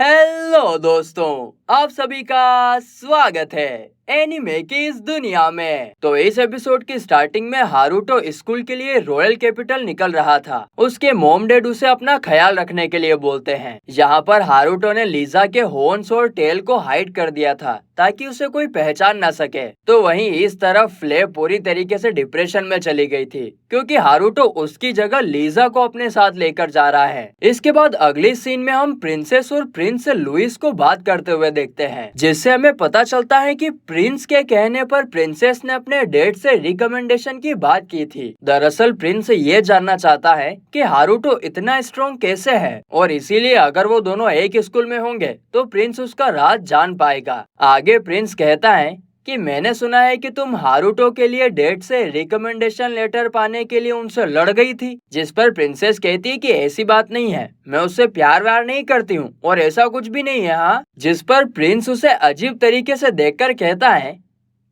Hello दोस्तों, आप सभी का स्वागत है एनिमे की इस दुनिया में। तो इस एपिसोड की स्टार्टिंग में हारुतो स्कूल के लिए रॉयल कैपिटल निकल रहा था। उसके मॉम डैड उसे अपना ख्याल रखने के लिए बोलते हैं। यहाँ पर हारुतो ने लीजा के हॉर्न्स और टेल को हाइड कर दिया था ताकि उसे कोई पहचान न सके। तो वहीं इस तरफ फ्ले पूरी तरीके से डिप्रेशन में चली गई थी क्योंकि हारुतो उसकी जगह लीजा को अपने साथ लेकर जा रहा है। इसके बाद अगली सीन में हम प्रिंसेस और प्रिंस लुइस को बात करते हुए देखते हैं, जिससे हमें पता चलता है कि प्रिंस के कहने पर प्रिंसेस ने अपने डैड से रिकमेंडेशन की बात की थी। दरअसल प्रिंस ये जानना चाहता है कि हारुतो इतना स्ट्रॉन्ग कैसे है और इसीलिए अगर वो दोनों एक स्कूल में होंगे तो प्रिंस उसका राज जान पाएगा। आगे प्रिंस कहता है कि मैंने सुना है कि तुम हारुतो के लिए डैड से रिकमेंडेशन लेटर पाने के लिए उनसे लड़ गई थी। जिस पर प्रिंसेस कहती है कि ऐसी बात नहीं है, मैं उससे प्यार व्यार नहीं करती हूँ और ऐसा कुछ भी नहीं है। हाँ, जिस पर प्रिंस उसे अजीब तरीके से देखकर कहता है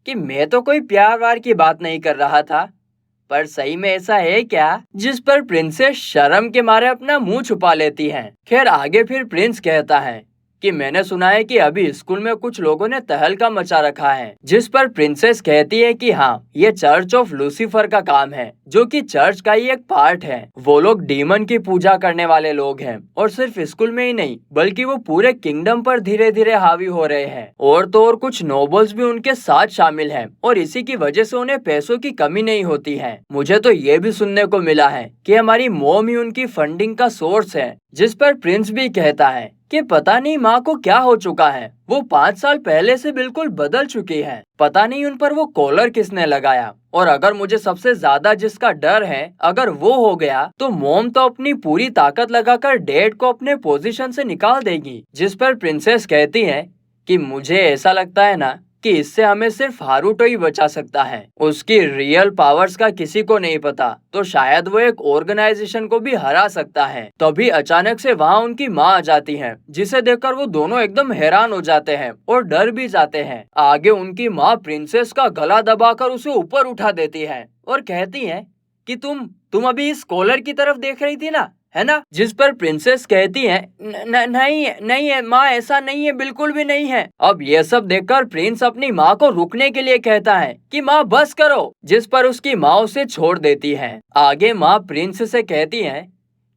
कि मैं तो कोई प्यार व्यार की बात नहीं कर रहा था, पर सही में ऐसा है क्या? जिस पर प्रिंसेस शर्म के मारे अपना मुंह छुपा लेती हैं। खैर आगे फिर प्रिंस कहता है कि मैंने सुना है कि अभी स्कूल में कुछ लोगों ने तहलका मचा रखा है। जिस पर प्रिंसेस कहती है कि हाँ, ये चर्च ऑफ लूसीफर का काम है, जो कि चर्च का ही एक पार्ट है। वो लोग डीमन की पूजा करने वाले लोग हैं और सिर्फ स्कूल में ही नहीं बल्कि वो पूरे किंगडम पर धीरे धीरे हावी हो रहे हैं। और तो और कुछ नोबल्स भी उनके साथ शामिल हैं और इसी की वजह से उन्हें पैसों की कमी नहीं होती है। मुझे तो ये भी सुनने को मिला है कि हमारी मॉम ही उनकी फंडिंग का सोर्स है। जिस पर प्रिंस भी कहता है कि पता नहीं माँ को क्या हो चुका है, वो 5 साल पहले से बिल्कुल बदल चुकी है। पता नहीं उन पर वो कॉलर किसने लगाया। और अगर मुझे सबसे ज्यादा जिसका डर है, अगर वो हो गया तो मॉम तो अपनी पूरी ताकत लगाकर डैड को अपने पोजीशन से निकाल देगी। जिस पर प्रिंसेस कहती है कि मुझे ऐसा लगता है ना कि इससे हमें सिर्फ हारुतो ही बचा सकता है। उसकी रियल पावर्स का किसी को नहीं पता, तो शायद वो एक ऑर्गेनाइजेशन को भी हरा सकता है। तभी अचानक से वहाँ उनकी माँ आ जाती है, जिसे देखकर वो दोनों एकदम हैरान हो जाते हैं और डर भी जाते हैं। आगे उनकी माँ प्रिंसेस का गला दबाकर उसे ऊपर उठा देती है और कहती है कि तुम अभी इस कॉलर की तरफ देख रही थी ना, है ना? जिस पर प्रिंसेस कहती है नहीं नहीं है माँ, ऐसा नहीं है, बिल्कुल भी नहीं है। अब ये सब देखकर प्रिंस अपनी माँ को रुकने के लिए कहता है कि माँ बस करो। जिस पर उसकी माँ उसे छोड़ देती है। आगे माँ प्रिंस से कहती है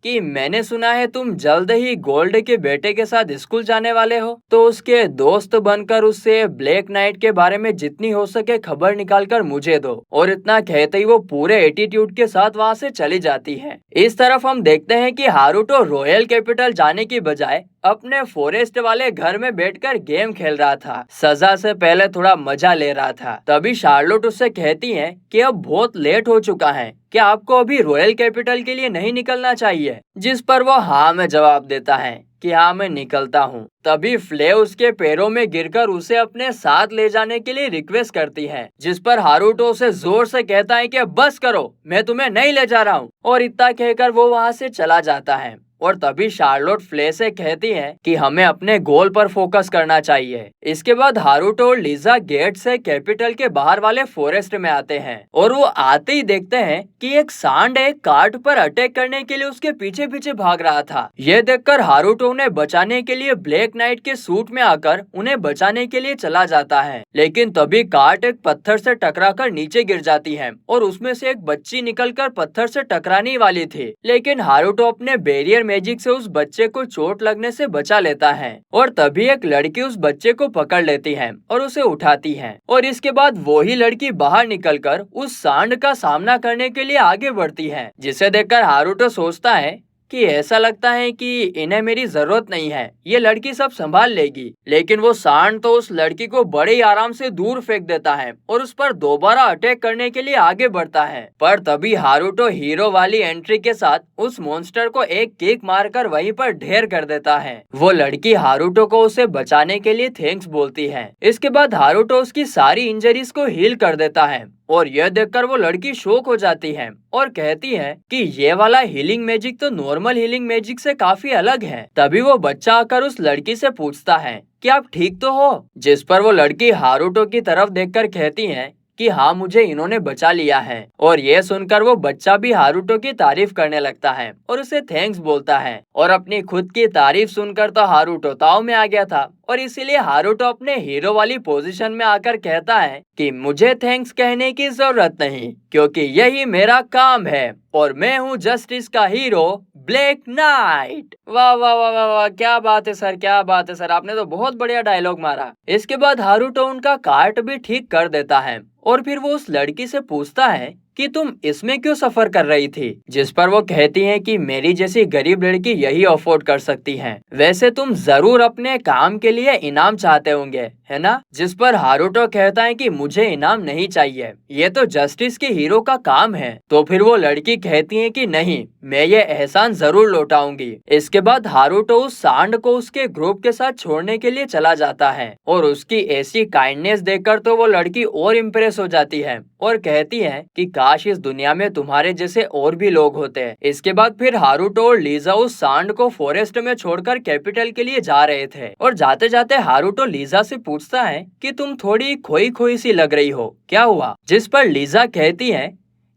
कि मैंने सुना है तुम जल्द ही गोल्ड के बेटे के साथ स्कूल जाने वाले हो, तो उसके दोस्त बनकर उससे ब्लैक नाइट के बारे में जितनी हो सके खबर निकालकर मुझे दो। और इतना कहते ही वो पूरे एटीट्यूड के साथ वहाँ से चली जाती है। इस तरफ हम देखते हैं कि हारुतो रॉयल कैपिटल जाने की बजाय अपने फॉरेस्ट वाले घर में बैठकर गेम खेल रहा था। सजा से पहले थोड़ा मजा ले रहा था। तभी शार्लोट उससे कहती है कि अब बहुत लेट हो चुका है, क्या आपको अभी रॉयल कैपिटल के लिए नहीं निकलना चाहिए? जिस पर वो हाँ में जवाब देता है कि हाँ मैं निकलता हूँ। तभी फ्ले उसके पैरों में गिरकर उसे अपने साथ ले जाने के लिए रिक्वेस्ट करती है। जिस पर हारुतो उसे जोर से कहता है कि बस करो, मैं तुम्हें नहीं ले जा रहा हूँ। और इतना कहकर वो वहाँ से चला जाता है। और तभी शार्लोट फ्ले से कहती है कि हमें अपने गोल पर फोकस करना चाहिए। इसके बाद हारुतो और लीजा गेट से कैपिटल के बाहर वाले फॉरेस्ट में आते हैं और वो आते ही देखते हैं कि एक सांड एक कार्ट पर अटैक करने के लिए उसके पीछे पीछे भाग रहा था। यह देखकर हारुतो उन्हें बचाने के लिए ब्लैक नाइट के सूट में आकर उन्हें बचाने के लिए चला जाता है। लेकिन तभी कार्ट एक पत्थर से टकराकर नीचे गिर जाती है और उसमें से एक बच्ची निकलकर पत्थर से टकराने वाली थी। लेकिन हारुतो अपने बैरियर मैजिक से उस बच्चे को चोट लगने से बचा लेता है। और तभी एक लड़की उस बच्चे को पकड़ लेती है और उसे उठाती है। और इसके बाद वो ही लड़की बाहर निकलकर उस सांड का सामना करने के लिए आगे बढ़ती है, जिसे देखकर हारुतो सोचता है कि ऐसा लगता है कि इन्हें मेरी जरूरत नहीं है, ये लड़की सब संभाल लेगी। लेकिन वो सांड तो उस लड़की को बड़े ही आराम से दूर फेंक देता है और उस पर दोबारा अटैक करने के लिए आगे बढ़ता है। पर तभी हारुतो हीरो वाली एंट्री के साथ उस मॉन्स्टर को एक किक मारकर वहीं पर ढेर कर देता है। वो लड़की हारुतो को उसे बचाने के लिए थैंक्स बोलती है। इसके बाद हारुतो उसकी सारी इंजरीज को हील कर देता है और यह देखकर वो लड़की शॉक हो जाती है और कहती है कि ये वाला हीलिंग मैजिक तो नॉर्मल हीलिंग मैजिक से काफी अलग है। तभी वो बच्चा आकर उस लड़की से पूछता है कि आप ठीक तो हो? जिस पर वो लड़की हारुतो की तरफ देखकर कहती है कि हाँ मुझे इन्होंने बचा लिया है। और ये सुनकर वो बच्चा भी हारुतो की तारीफ करने लगता है और उसे थैंक्स बोलता है। और अपनी खुद की तारीफ सुनकर तो हारुतो ताव में आ गया था और इसीलिए हारुतो अपने हीरो वाली पोजीशन में आकर कहता है कि मुझे थैंक्स कहने की जरूरत नहीं, क्योंकि यही मेरा काम है और मैं हूँ जस्टिस का हीरो ब्लैक नाइट। वाह वाह वाह वाह वाह, क्या बात है सर, क्या बात है सर, आपने तो बहुत बढ़िया डायलॉग मारा। इसके बाद हारुतो उनका कार्ट भी ठीक कर देता है और फिर वो उस लड़की से पूछता है कि तुम इसमें क्यों सफर कर रही थी, जिस पर वो कहती है कि मेरी जैसी गरीब लड़की यही अफोर्ड कर सकती है। वैसे तुम जरूर अपने काम के लिए इनाम चाहते होंगे, है ना? जिस पर हारुतो कहता है कि मुझे इनाम नहीं चाहिए, ये तो जस्टिस के हीरो का काम है। तो फिर वो लड़की कहती है कि नहीं, मैं ये एहसान जरूर लौटाऊंगी। इसके बाद हारुतो उस सांड को उसके ग्रुप के साथ छोड़ने के लिए चला जाता है और उसकी ऐसी काइंडनेस देखकर तो वो लड़की और इम्प्रेस हो जाती है और कहती है कि काश इस दुनिया में तुम्हारे जैसे और भी लोग होते हैं। इसके बाद फिर हारुतो और लीजा उस सांड को फॉरेस्ट में छोड़कर कैपिटल के लिए जा रहे थे और जाते जाते हारुतो लीजा से पूछता है कि तुम थोड़ी खोई खोई सी लग रही हो, क्या हुआ? जिस पर लीजा कहती है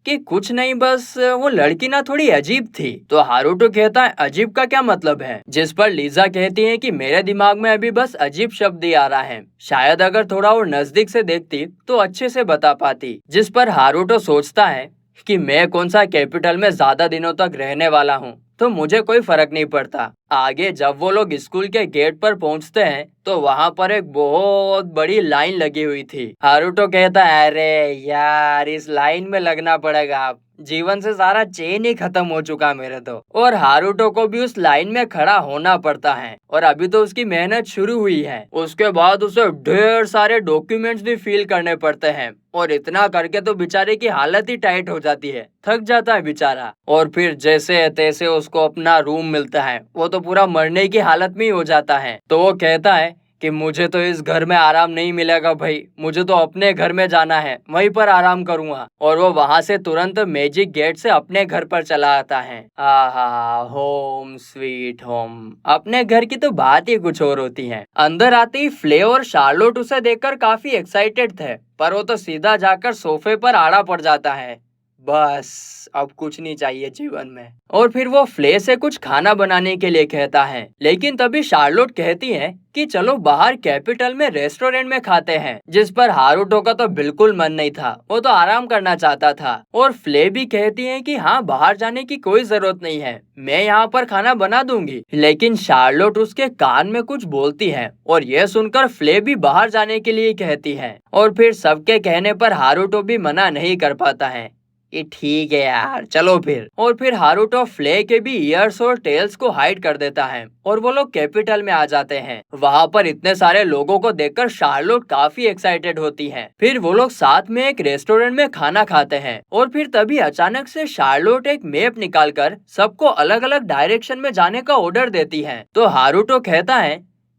कि कुछ नहीं, बस वो लड़की ना थोड़ी अजीब थी। तो हारुतो कहता है अजीब का क्या मतलब है? जिस पर लीजा कहती है कि मेरे दिमाग में अभी बस अजीब शब्द ही आ रहा है, शायद अगर थोड़ा और नजदीक से देखती तो अच्छे से बता पाती। जिस पर हारुतो सोचता है कि मैं कौन सा कैपिटल में ज्यादा दिनों तक रहने वाला हूँ, तो मुझे कोई फर्क नहीं पड़ता। आगे जब वो लोग स्कूल के गेट पर पहुंचते हैं तो वहां पर एक बहुत बड़ी लाइन लगी हुई थी। हारुतो कहता है अरे यार, इस लाइन में लगना पड़ेगा, आप जीवन से सारा चैन ही खत्म हो चुका मेरे तो। और हारुतो को भी उस लाइन में खड़ा होना पड़ता है और अभी तो उसकी मेहनत शुरू हुई है। उसके बाद उसे ढेर सारे डॉक्यूमेंट्स भी फिल करने पड़ते हैं और इतना करके तो बेचारे की हालत ही टाइट हो जाती है, थक जाता है बेचारा। और फिर जैसे तैसे उसको अपना रूम मिलता है, वो तो पूरा मरने की हालत में ही हो जाता है। तो वो कहता है कि मुझे तो इस घर में आराम नहीं मिलेगा भाई, मुझे तो अपने घर में जाना है, वहीं पर आराम करूंगा। और वो वहां से तुरंत मैजिक गेट से अपने घर पर चला आता है। आहा, होम स्वीट होम, अपने घर की तो बात ही कुछ और होती है। अंदर आते ही फ्ले और शार्लोट उसे देखकर काफी एक्साइटेड थे, पर वो तो सीधा जाकर सोफे पर आड़ा पड़ जाता है। बस अब कुछ नहीं चाहिए जीवन में। और फिर वो फ्ले से कुछ खाना बनाने के लिए कहता है, लेकिन तभी शार्लोट कहती है कि चलो बाहर कैपिटल में रेस्टोरेंट में खाते हैं। जिस पर हारुतो का तो बिल्कुल मन नहीं था, वो तो आराम करना चाहता था। और फ्ले भी कहती है कि हाँ, बाहर जाने की कोई जरूरत नहीं है, मैं यहाँ पर खाना बना दूंगी। लेकिन शार्लोट उसके कान में कुछ बोलती है और यह सुनकर फ्ले भी बाहर जाने के लिए कहती है। और फिर सबके कहने पर हारुतो भी मना नहीं कर पाता है, ये ठीक है यार, चलो फिर। और फिर हारुतो फ्ले के भी ईयर्स और टेल्स को हाइड कर देता है और वो लोग कैपिटल में आ जाते हैं। वहाँ पर इतने सारे लोगों को देखकर शार्लोट काफी एक्साइटेड होती है। फिर वो लोग साथ में एक रेस्टोरेंट में खाना खाते हैं और फिर तभी अचानक से शार्लोट एक मैप निकालकर सबको अलग अलग डायरेक्शन में जाने का ऑर्डर देती है। तो हारुतो कहता है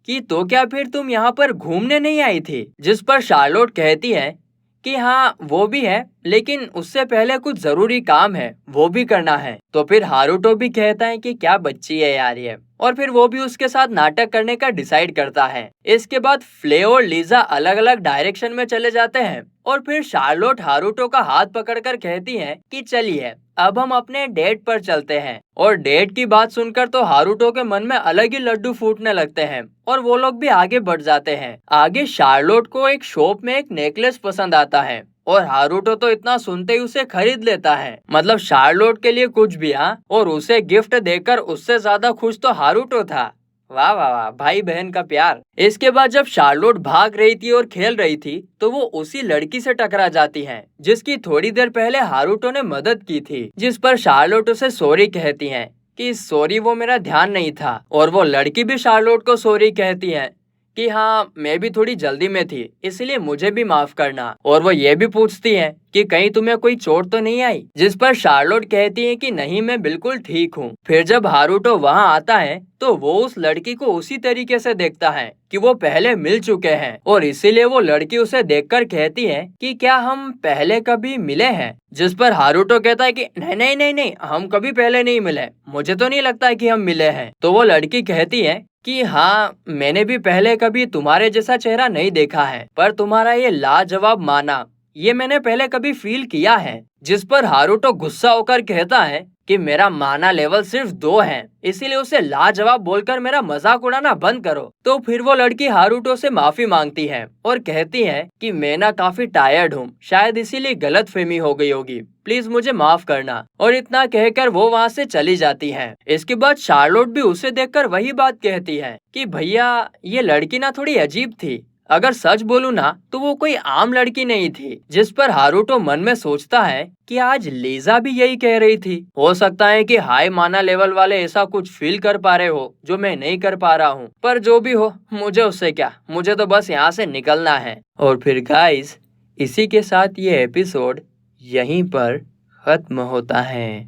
कि तो क्या फिर तुम यहाँ पर घूमने नहीं आई थी? जिस पर शार्लोट कहती है कि हाँ वो भी है, लेकिन उससे पहले कुछ जरूरी काम है, वो भी करना है। तो फिर हारुतो भी कहता है कि क्या बच्ची है यार ये, और फिर वो भी उसके साथ नाटक करने का डिसाइड करता है। इसके बाद फ्ले और लीजा अलग अलग डायरेक्शन में चले जाते हैं और फिर शार्लोट हारुतो का हाथ पकड़कर कहती है कि चलिए अब हम अपने डेट पर चलते हैं। और डेट की बात सुनकर तो हारुतो के मन में अलग ही लड्डू फूटने लगते हैं और वो लोग भी आगे बढ़ जाते हैं। आगे शार्लोट को एक शॉप में एक नेकलेस पसंद आता है और हारुतो तो इतना सुनते ही उसे खरीद लेता है। मतलब शार्लोट के लिए कुछ भी, हाँ। और उसे गिफ्ट देकर उससे ज्यादा खुश तो हारुतो था। वाह वाह वाह, भाई बहन का प्यार। इसके बाद जब शार्लोट भाग रही थी और खेल रही थी तो वो उसी लड़की से टकरा जाती है जिसकी थोड़ी देर पहले हारुतो ने मदद की थी। जिस पर शार्लोट उसे सॉरी कहती है कि सॉरी, वो मेरा ध्यान नहीं था। और वो लड़की भी शार्लोट को सॉरी कहती है कि हाँ, मैं भी थोड़ी जल्दी में थी, इसलिए मुझे भी माफ करना। और वो ये भी पूछती है कि कहीं तुम्हें कोई चोट तो नहीं आई? जिस पर शार्लोट कहती है कि नहीं, मैं बिल्कुल ठीक हूँ। फिर जब हारुतो वहाँ आता है तो वो उस लड़की को उसी तरीके से देखता है कि वो पहले मिल चुके हैं और इसीलिए वो लड़की उसे देखकर कहती है कि क्या हम पहले कभी मिले हैं? जिस पर हारुतो कहता है कि नहीं नहीं नहीं नहीं, हम कभी पहले नहीं मिले, मुझे तो नहीं लगता है कि हम मिले हैं। तो वो लड़की कहती है कि हाँ, मैंने भी पहले कभी तुम्हारे जैसा चेहरा नहीं देखा है, पर तुम्हारा ये लाजवाब माना, ये मैंने पहले कभी फील किया है। जिस पर हारुतो गुस्सा होकर कहता है कि मेरा माना लेवल सिर्फ 2 है, इसीलिए उसे लाजवाब बोलकर मेरा मजाक उड़ाना बंद करो। तो फिर वो लड़की हारुतो से माफी मांगती है और कहती है कि मैं ना काफी टायर्ड हूँ, शायद इसीलिए गलतफहमी हो गई होगी, प्लीज मुझे माफ करना। और इतना कहकर वो वहाँ से चली जाती है। इसके बाद शार्लोट भी उसे देखकर वही बात कहती है कि भैया ये लड़की ना थोड़ी अजीब थी, अगर सच बोलूं ना तो वो कोई आम लड़की नहीं थी। जिस पर हारुतो मन में सोचता है कि आज लीजा भी यही कह रही थी। हो सकता है कि हाई माना लेवल वाले ऐसा कुछ फील कर पा रहे हो जो मैं नहीं कर पा रहा हूँ, पर जो भी हो मुझे उससे क्या, मुझे तो बस यहाँ से निकलना है। और फिर गाइस, इसी के साथ ये एपिसोड यहीं पर खत्म होता है।